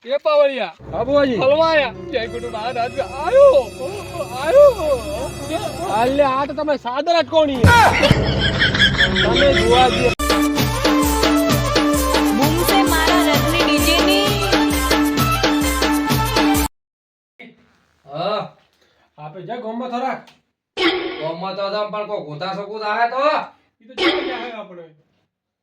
એ પાવળિયા હા બુઆજી હલવાયા જય ગુરુ મહારાજ આયો અલે આ તો તમે સાદર જ કોણી તમે બુઆજી બૂમ સે મારા રજની ડીજે ની હા આપે જા ગોમમાં થોરાક ગોમમાં તો તમ પણ કો ગોતા શકું આહે તો ઈ તો જવા જાય આપણે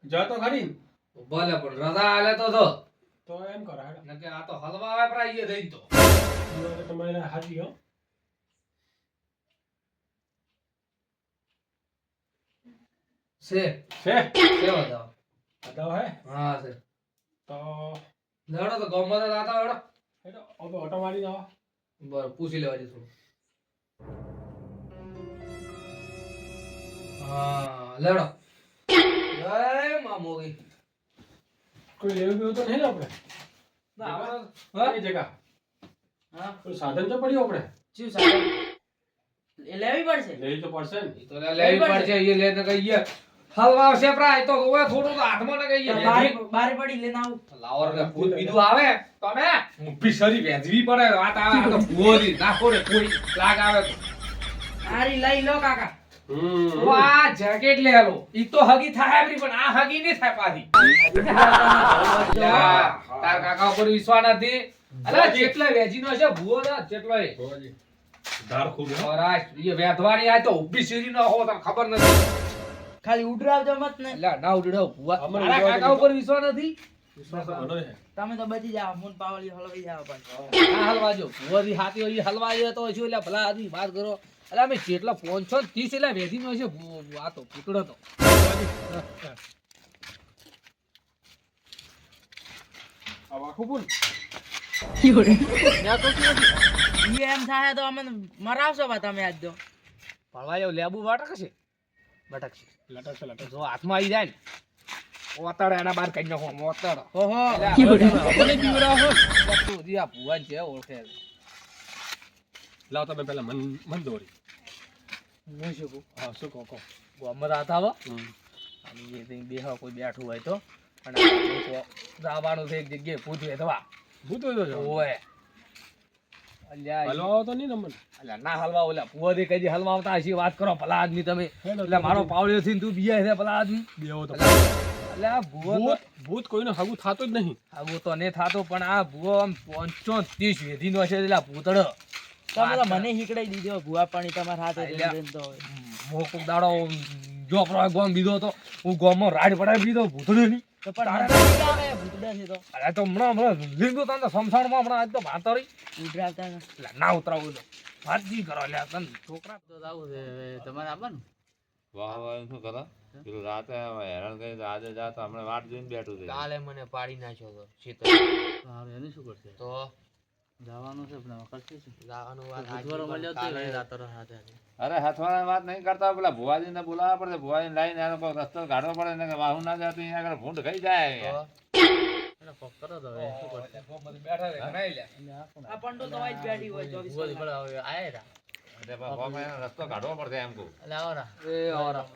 જા તો ખરી ભલે પણ રજા આલે તો તો એમ કરો હેડો નકે આ તો હલવા આવે પ્રાઈએ દઈ તો ઈ તમારે હાજી હો છે છે બતાવો બતાવો હે હા છે તો લેડો તો ગોમમાં તો જાતા હેડો હેડો હવે ઓટો મારી જાવ બર પૂછી લેવા જતો હા લેડો જય માં મોગી કોઈ લેવું બેવું તો નહીં ને આપણે ના આપણે હા એ જગા હા કોઈ સાધન તો પડ્યું આપણે શું સાહેબ એ લેવી પડશે લેવી તો પડશે ને ઈ તો લેવી પડશે એ લેને કહીએ હલવા આવશે પ્રાય તો ઓય થોડું તો હાથમાં ને કહીએ બારે પડી લેને આવું લાવર ને ભૂત બીજું આવે તમે ઊભી સરી વેજવી પડે વાત આવે આ તો ભૂરી નાખો રે કોઈ લાગ આવે તો આરી લઈ લો કાકા વાહ જેકેટ લે લો ઈ તો હગી થાય આપણી પણ આ હગી નહીં થાય પાછી તાર કાકા ઉપર વિશ્વાસ નથી અલા જેટલા વેજી નો છે ભૂવો ના જેટલો એ બુઆજી ધાર ખૂબ હો ઓરાય એ વેધવાની આ તો ઊભી સીરી ન હો તો ખબર નથી ખાલી ઉડરાવજો મત ને અલા ના ઉડડો ભૂવા અમારે તારા ઉડવા કાકા ઉપર વિશ્વાસ નથી વિશ્વાસ તો ઘણો છે તમે તો બચી જાવ મુન પાવલી હલવી જાવ પણ આ હલવાજો ભૂવાથી હાથી હોય હલવાજો તો શું એટલે ભલા આદમી વાત કરો અલા અમે જેટલા 530 એટલે વેધી નો છે આ તો પૂતળો તો આ વાખું બોલ ઈ એમ થાય તો અમને મરાવશો બા તમે આજ તો ભળવાયો લેબુ વાટક છે બટક લટક છે જો હાથમાં આવી જાય ને ઓતડ એના બાર કાઢી નાખો મોતડ ઓહો મને બીવરાવો તો દિયા ભુવન છે ઓળખે લાવ તમે પેલા મન દોરી હું શું કહું હા શું કહો ગોમર આતા હો અને એ તઈ બેહ કોઈ બેઠું હોય તો અને જવાનું છે એક જગ્યાએ પૂછે દવા ભૂત હોય તો ઓય અલ્યા હલવાઓ તો નહીં નંબર અલ્યા ના હલવા ઓલા ભુવાથી કઈ દી હલવા આવતા હશી વાત કરો ભલા આદમી તમે હેડો, એટલે મારો પાવળિયો થઈને તું બીયા છે ભલા આદમી બેવો તો અલ્યા ભુવો તો ભૂત ભૂત કોઈનું હગું થાતું જ નહીં આવું તો ને થાતો પણ આ ભુવો આમ 35 વેધી નો છે એટલે ભૂતડો તમે તો મને હીકડાઈ દીધો ભુવા પાણી તમારા હાથે અલ્યા. રેન તો મોકો દાડો જોપરો ગોમ દીધો તો હું ગોમમાં રાડ પડાવી દીધો ભૂતડો ની તો પણ મને આવે ભૂતડા છે તો અરે તો હમણાં લીંદુ તને સમસાણમાં હમણાં આજ તો ભાતરી ઉડરાવતા ને એટલે ના ઉતરાવું તો વાત જી કરો લ્યા તને છોકરા તો આવું છે તમારે આવવાનું વાહ વાહ શું કરો પેલું રાતે હેરાન કરી તો આજે જા તો હમણાં વાટ જોઈને બેઠું છે કાલે મને પાડી નાખ્યો તો શીતળ સારું એને શું કરશે તો જવાનું છે પણ કરશે શું જવાનું વાત બુધવારે મળ્યો તો એ રાતો હાથે અરે હથવાના વાત નહીં કરતા પેલા ભુવાજીને બોલાવવા પડે ભુવાજીને લાઈને એનો કોઈ રસ્તો કાઢવો પડે ને કે વાહુ ના જાય તો અહીંયા આગળ ભૂંડ ખાઈ જાય એને પક કરો તો હવે શું કરશે બેઠા રે ઘણાય લ્યા આ પંડો તો આજ બેઠી હોય 24 ભૂલ પડે હવે આયા રા એટલે બાપા એનો રસ્તો કાઢવો પડશે એમ કહું એટલે આવો રા એ ઓરા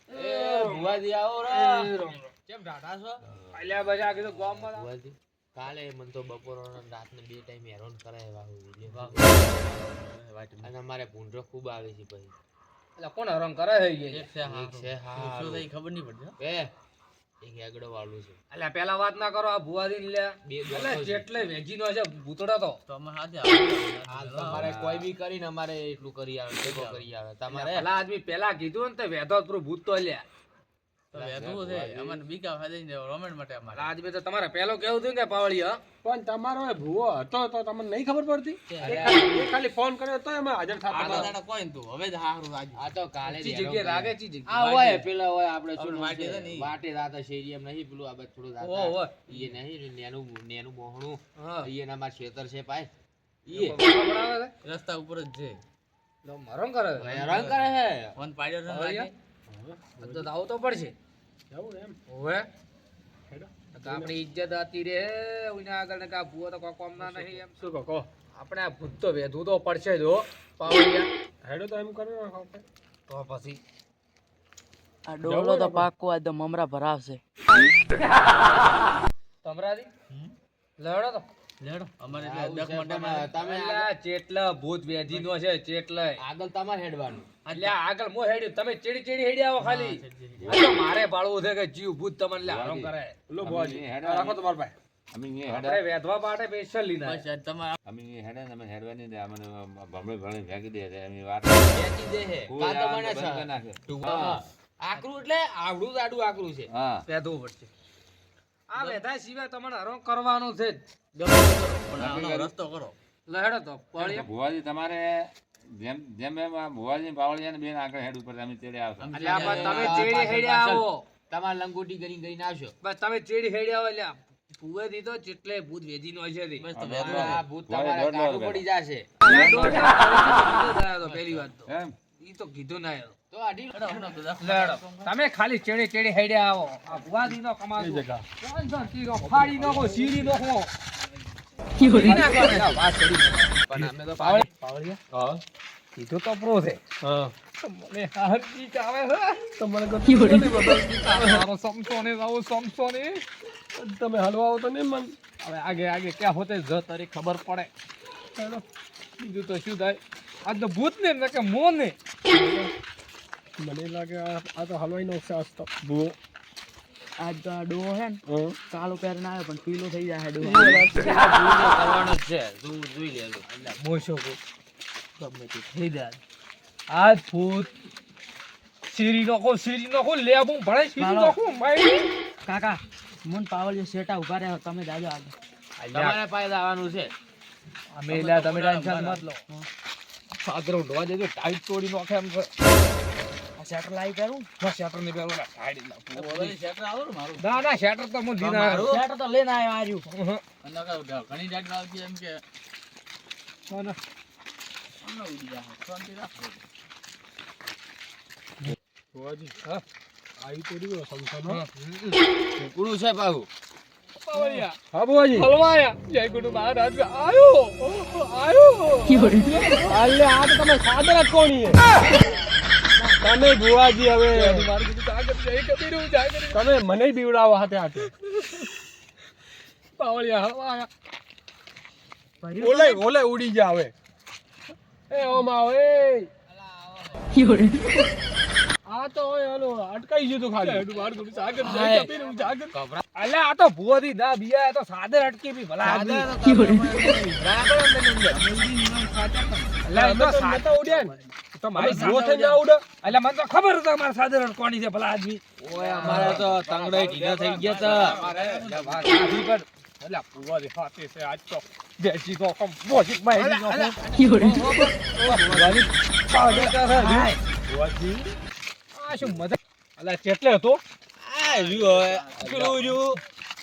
એ ભુવાજી આવો રા કેમ ઢાઢા છો અલ્યા બજા કીધું ગોમમાં ભુવાજી કાલે મને તો બપોરના રાતને બે ટાઈમ હેરાન કરાય વાહુ અને અમારે ભૂંડો ખૂબ આવે છે પછી એટલે કોણ હરામ કરે છે ઈ? એક છે હા શું થઈ ખબર નહીં પડતી બે એક આગળ વાળું છે અલ્યા પેલા વાત ના કરો આ ભુવાજી ને લ્યા બે એટલે જેટલે વેજી નો છે ભૂતડો તો તો અમે હાથે હાલ તમારે કોઈ બી કરીને અમારે એટલું કરી આવે ભેગો કરી આવે તમારે ભલા આદમી પેલા કીધું ને તે વેધો પ્રૂ ભૂત તો લ્યા તો વેધવું છે અમને બીકા ખાઈ ને રોમેન્ટ માટે અમારે ભલા આદમી તો તમારે પેલો કેવું હતું ને કે પાવળી હા પણ તમારો એ ભૂવો હતો તો તમને નહીં ખબર પડતી એ ખાલી ફોન કર્યો તો એમાં હાજર થતા આગળ દાડા કોઈ નતું હવે જ હારું આજે આ તો કાલે ચી જ હેરાન જગ્યાએ કરે. રાગે ચી જગ્યાએ આ હોય પેલા હોય આપણે શું આપણે વાટે છે છે ને ઈ. વાટે રાતા શેરી એમ નહીં પેલું આ બધું થોડું ઓ રાતા હોય ઈ નહીં નેનું નેનું મોહણું હા ઈ એના માર ખેતર છે પાય ઈ બનાવે છે રસ્તા ઉપર જ છે લો મરમ કરે છે હેરાન કરે હે ફોન પાડ્યો છે ને હવે લાગે. તો આવું તો પડશે જવું એમ ઓવે હેડો તો આપણી ઇજ્જત હતી રે ઉના આગળ ને કા ભૂવો તો કોઈ કોમના નહીં એમ શું કહો આપણે આ ભૂત તો વેધું તો પડશે જ હો પાવળિયા હેડો તો એમ કરો નાખો આપણે. તો પછી આ ડોલો તો પાકો આ તો મમરા ભરાવશે તમરાજી લડો તો લેડો અમારે એટલે આવું દસ છે, મોઢામાં પણ તમે અલ્યા ચેટલા ભૂત વેધીનો છે ચેટલા આગળ તમારે હેડવાનું અલ્યા આગળ મો હેડ્યું તમે ચેડી હેડી આવો ખાલી હા, ચેડી. આ તો મારે પાડવું છે કે જીવ ભૂત તમને લે આરામ કરે લો ભુવાજી અમે આ રાખો તમારા ભાઈ અમે અહીંયા આપણે હેડે વેધવા માટે સ્પેશિયલ લીધા બસ આ તમારે અમે અહીંયા હેડે ને અમે હેડવાની દે અમને ભમણે ભમણે ફેંકી દે છે એમની વાત વેચી દે હે કોઈ કાં આ તમને બંધ કરી નાખે. હા. આકરું એટલે આવડું જાડું આકરું છે હા વેધવું પડશે આ વેધા સિવાય તમારે હરો કરવાનું છે જ. ગમે તે કરો, પણ આનો રસ્તો કરો લહેડો તો પડી ભુવાજી તમારે જેમ જેમ એમ આ ભુવાજી બાવળિયા બેન આગળ હેડ ઉપર અમે તેડે આવશો અલ્યા પણ તમે આ ચેડી પાછળ, હેડી આવો તમારે લંગોટી કરીને આવશો બસ તમે ચેડી હેડી આવો અલ્યા ભૂવે દીધો ચેટલે ભૂત વેધીનો હશે તી. બસ તો હવે વેધવા આ દે. ભૂત ભુવાજી તમારે દોઢ કાઢું લાખ પડી જશે કીધું તો પહેલી વાત તો એમ ઈ તો કીધું ના યાર. તો અઢી લેડો, હમણાં તો દસ લહેડો તમે ખાલી ચેડી હેડી આવો આ ભુવાજીનો કમાતો કઈ જગ્યા? 500 કિલો ફાડી નાખો સીરી નાખો સીરી નાખો અલ્યા, વાત કરી પણ અમે તો પાવળિયા હા કીધું તો પ્રો છે હા મને હાર્દિક આવે છે તમારે ગતિ મારો સમસો ને આવો સમસો ને તમે હલવા આવો તો નહીં મન હવે આગે ક્યાં હોતે જ તારી ખબર પડે ચાલો બીજું તો શું થાય આ તો ભૂત ને કે મોને મને લાગે આ તો હલવાઈ નો છે આજ તો ભૂવો આજ તો આ ડોહો હે ને હા કાળો પેર ના આવે પણ પીલો થઈ જાય ડોહો કરવાનો જ છે તું જોઈ લેજો મોશો ભૂત ગમે તે થઈ જાય આ ભૂત સીરી નખો લેબુ ભણે સીરી મારો. નખો માઈ કાકા મન પાવળિયો શેટા ઉભા રહ્યા તમે જાજો આગળ તમારે પાસે આવવાનું છે અમે લ્યા તમે ટેન્શન મત લો સાગર ઢોવા દેજો ટાઈટ તોડી નાખે એમ છે આ શેટર લાવી પહેરું ના શેટર ને પેલો ટાઈટ ભુવાજી શેટર આવો ને મારું ના શેટર તો હું દીના શેટર તો લઈને આવ્યો આજુ અને કાંઈ ઘણી જાતના આવતી એમ કે ના આમને ઉડી જાઓ. શાંતિ રાખો. ભુવાજી હા આવી તો રહ્યો સમસાનો કુકડું છે પાછું પાવળિયા હા ભુવાજી હલવાયા જય ગુરુ મહારાજ આયો હાલે આ તો તમે સાદર જ કોણી હે તમે ભુવાજી હવે મારું કીધું સાગર જય કબીર જય કરી તમે મને બીવડાવો હાથે હાથે પાવળિયા હલવાયા ઓલે ઉડી જા હવે એ ઓમા એ આ તો હોય હાલો અટકાઈ ગયું તું ખાલી મારું કીધું સાગર જય કબીર જાગર અલ્યા આ તો ભુવાથી ના બીયા તો સાદર અટકી બી ભલા આદમી અલ્યા એ તો સાદર ઉડ્યા ને તો મારી ભૂવો થઈને ના ઉડે અલ્યા મને તો ખબર હતી મારા સાદર અટકવાની છે ભલા આદમી ઓય અમારે તો તંગડે ઢીલા થઈ ગયા તા મારે અલ્યા વાત સાચી પણ અલ્યા ભુવાથી હાથે છે આજ તો બેસી તો કમ મોજી માં હેડી નો ભુવાથી પાવડે કરે ભુવાજી આ શું મજા અલ્યા કેટલે હતો આ રહ્યું હવે પેલું રહ્યું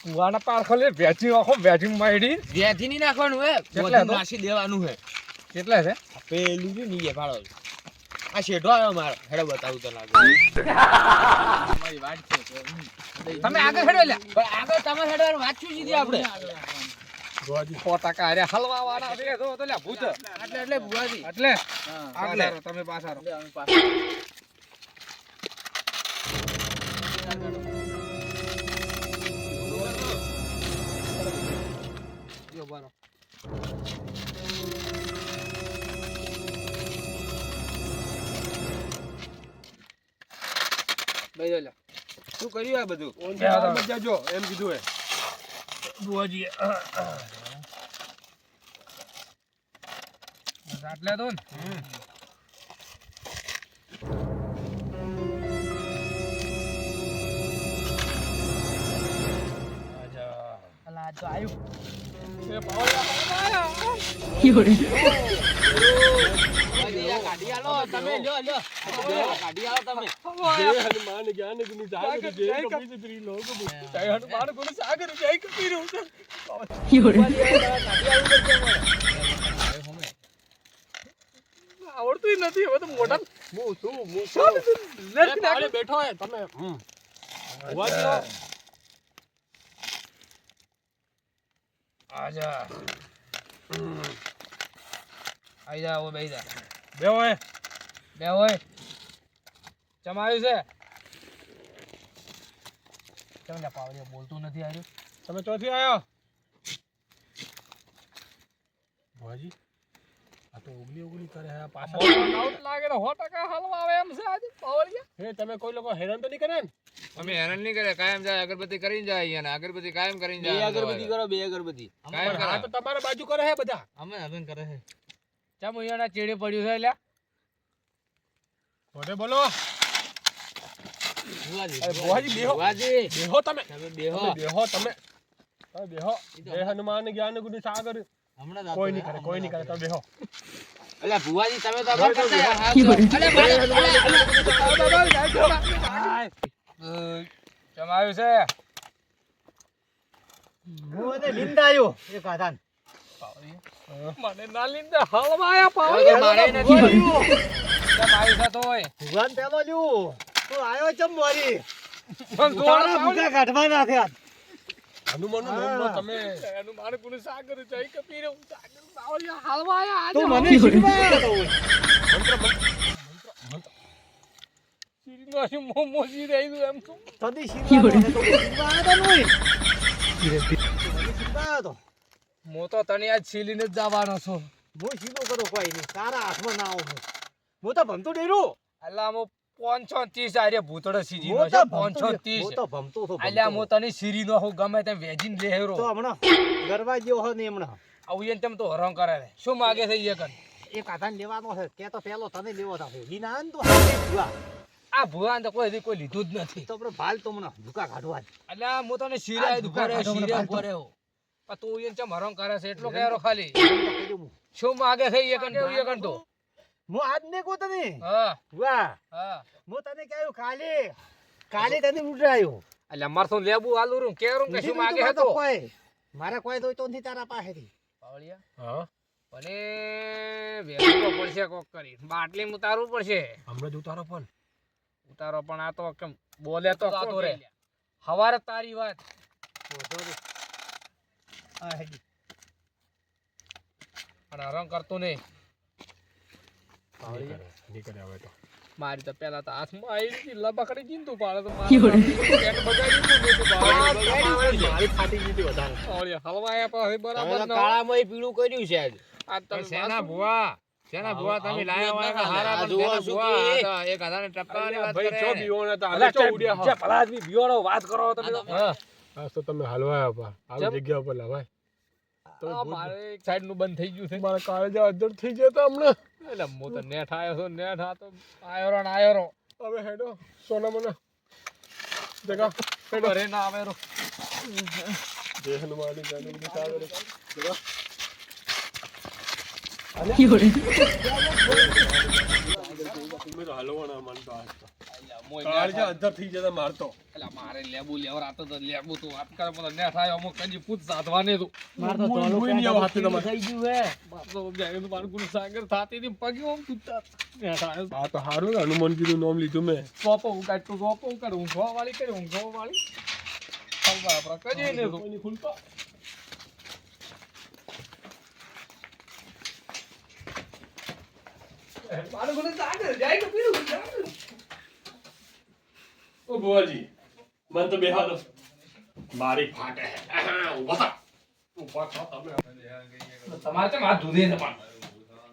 કુવાના પારખો લે વેચી આખો વેચી માઈડી વેથી નહીં નાખવાનું હે કેટલા બધું હતો? નાસી દેવાનું હે કેટલા છે પેલું રહ્યું નીચે ફાળો આ શેઠો આવ્યો મારો હેડો બતાવું તો લાગે તમારી વાત છે તો તમે આગળ હેડો લ્યા પણ આગળ તમે હેડવાનું વાંચ્યું સીધી આપણે ભુવાજી 100% અરે હલવા વાળા રે જો તો લ્યા ભૂત એટલે ભુવાજી એટલે હા આગળ તમે પાછા એટલે અમે પાછા યો બારો બેજો લ્યા શું કર્યું આ બધું ઓનથી બહાર મત જાજો એમ કીધું હે બુઆજી આટલે તો ને અલા આજ તો આવ્યું ભુવાજી, આ કાઢી આલો તમે લ્યો લ્યો કાઢી આલો તમે જય હનુમાન જ્ઞાન ગુની સાગર જય કપીર શ્રી લોક જય હનુમાન ગુરુ સાગર જય કબીર આવડતું નથી હવે તો મોટા પાવડે બેઠો હે તમે ભુવાજી આજા આઈ જા ઓ બેઈ જા બે હોય બે હોય ચમાયું છે તમને પાવડિયા બોલતું નથી આવ્યું તમે ચોથી આયો ભુવાજી આ તો ઉગલી કરે હે પાછા આઉટ લાગે ને 100% હલવા આવે એમ છે આજે પાવળિયા. હે તમે કોઈ લોકો હેરાન તો નહીં કરે ને? અમે હેરાન નહીં કરે, કાયમ જાય અગરબત્તી કરીને જાય અહીંયા, અગરબત્તી કાયમ કરીને જાય. અગરબત્તી કરો, 2 અગરબત્તી. કાયમ આ તો તમારા બાજુ કરે હે બધા. અમે હલન કરે છે. ચમ અહીંયાના ચેડે પડ્યું છે લ્યા. બોલે બોલો. ભુવાજી, અરે ભુવાજી બેહો. ભુવાજી, બેહો તમે. તમે બેહો. તમે બેહો તમે. તમે બેહો. જય હનુમાન જ્ઞાન ગુણ સાગર. હમણાં જ કોઈ નહીં કરે, કોઈ નહીં કરે, તમે બેહો. અલ્યા ભુવાજી, તમે તો બેહો, કરતા બેહો. હાથ જો. ચમ આવ્યું છે મને ના લીંદે હલવાયા પાવળિયા. મારે નથી ચમ આવ્યું છે તોય હનુમાનનું નામ લો તમે. એનું મારે કોને સાગર જય કપીર સાગર પાવળિયા હલવાયા આજે. શીરીનો હશે મોમો શીર આયુ એમ તો. મો તો તને આજ છીલીને જ જવાનો છું. અલ્લા મો 530 આરે ભૂતડો સીજીનો છે 530. અલ્યા મો તને શીરીનો હું ગમે તેમ વેજીન લેહેરો. આવું એને તેમ તો હરામ કરે છે. શું માગે છે એ કન? આ ભુવાન તો કોઈ લીધું જ નથી. અલ્યા મો તને શીરે ઉભો રહે, શીરે ઉભો રહ્યો. પણ તું એને ચમ હરામ કરે છે એટલો કહેરો ખાલી. શું માગે છે એ કન તો? હા હા. અલ્યા માર તો લેબુ આલુ રૂમ કેરું કે શું માગે છે તો? પાવળિયા હા અને વેચવું તો પડશે કોક કરી. બાટલી ઉતારવું પડશે. હમણાં જ ઉતારો પણ. ઉતારો પણ આ તો કેમ બોલે તો કાતો રે. હવારે તારી વાત. અને હરામ કરતો નહીં. નહીં કરે હવે તો. મારી તો પેલા તો હાથમાં આવી લબકડી ચિંતું પાડે તો મારી ફાટી ગઈ વધારે. હલવાયા પછી બરાબર ના. કાળામાં પીળું કર્યું છે આજે. આ તમે શેના ભુવા, શેના ભુવા તમે લાયા હોય તો હારા, પણ જુઓ શેના શું ભુવા? કે? આ તો એક હજારની ટપકાવાની વાત ભાઈ ચો કરે. બીવાના હતા. અલા, હાલે ચો ઉડ્યા જે હા. ભલા આદમી બિયોડો વાત કરો તમે. હા. આજ તો તમે હલવાયા પા. આવી ચમ? જગ્યા પર લાવાય. આ મારે એક સાઈડ નું બંધ થઈ ગયું છે. મારા કાળજા અદ્દર થઈ જતા હમણાં. એટલે હું તો નેઠ આવ્યો છું. નેઠ આ તો આયરો ને આયરો. હવે હેડો સોના મને જગા હેડો. ઘરે ના આવેરો. જય હનુમાન જ્ઞાન ગુણ સાગર. જગા તમે તો હલવાના મન તો આજ તો. કાળજા અદ્દર થઈ જતા મારતો. એટલે મારે લેબુ લેવરાતો તો લેબુ તો વાત કરે મને નેઠ આવ્યો. અમુક કજી પૂછ સાધવાની તું. કોઈ નહીં આવો હાથે તમારે. તો જાય તો મારું ગુણ સાગર થાતી ની પગ્યો આમ પૂછતા. નેઠ આવ્યો. આ તો હારું ને હનુમાનજીનું નામ લીધું મેં. સોપો ઉગાડ તું સોપો ઉગાડ. ઊંઘવા વાળી કરી ઊંઘવા વાળી. હલવા આપણા કજી ને તું. કોઈની ખુલતા. મારું ગુણ સાગર જાય કે પીરું જાય. ઓ બુઆજી મન તો બેહા દો. મારી ફાટે ઉભા થા. ઉભા થા તમે. તમારે કેમ હાથ ધોધે છે પણ?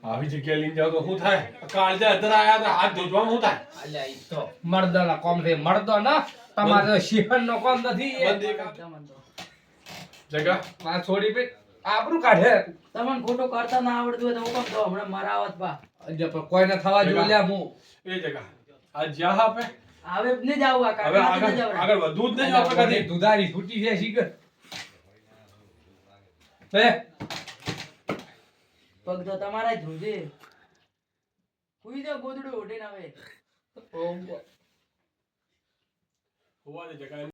આવી જગ્યાએ લઈને જાવ તો શું થાય? કાળજા અદ્દર આયા તો હાથ ધોવામાં શું થાય? અલ્યા ઈ તો મર્દના કોમ છે. મર્દો ના તમારે તો શિહન નો કોમ નથી એ. જગા આ છોડી પે આબરૂ કાઢે. તમને ખોટો કરતા ના આવડતું હોય તો હું કેમ તો હમણાં મરાવત બા અલ્યા પણ કોઈને થવા જો લ્યા હું. એ જગા આ જ્યાં આપે આવે જ નહીં જાવ આ હવે કાકા આગળ આગળ વધવું જ નહીં આપણે કદી. દુધારી છૂટી છે શીખર. હે પગ તો તમારા જ ધ્રુજે કુઈ દો ગોદડું ઉડીને આવે હોવા દે જગા.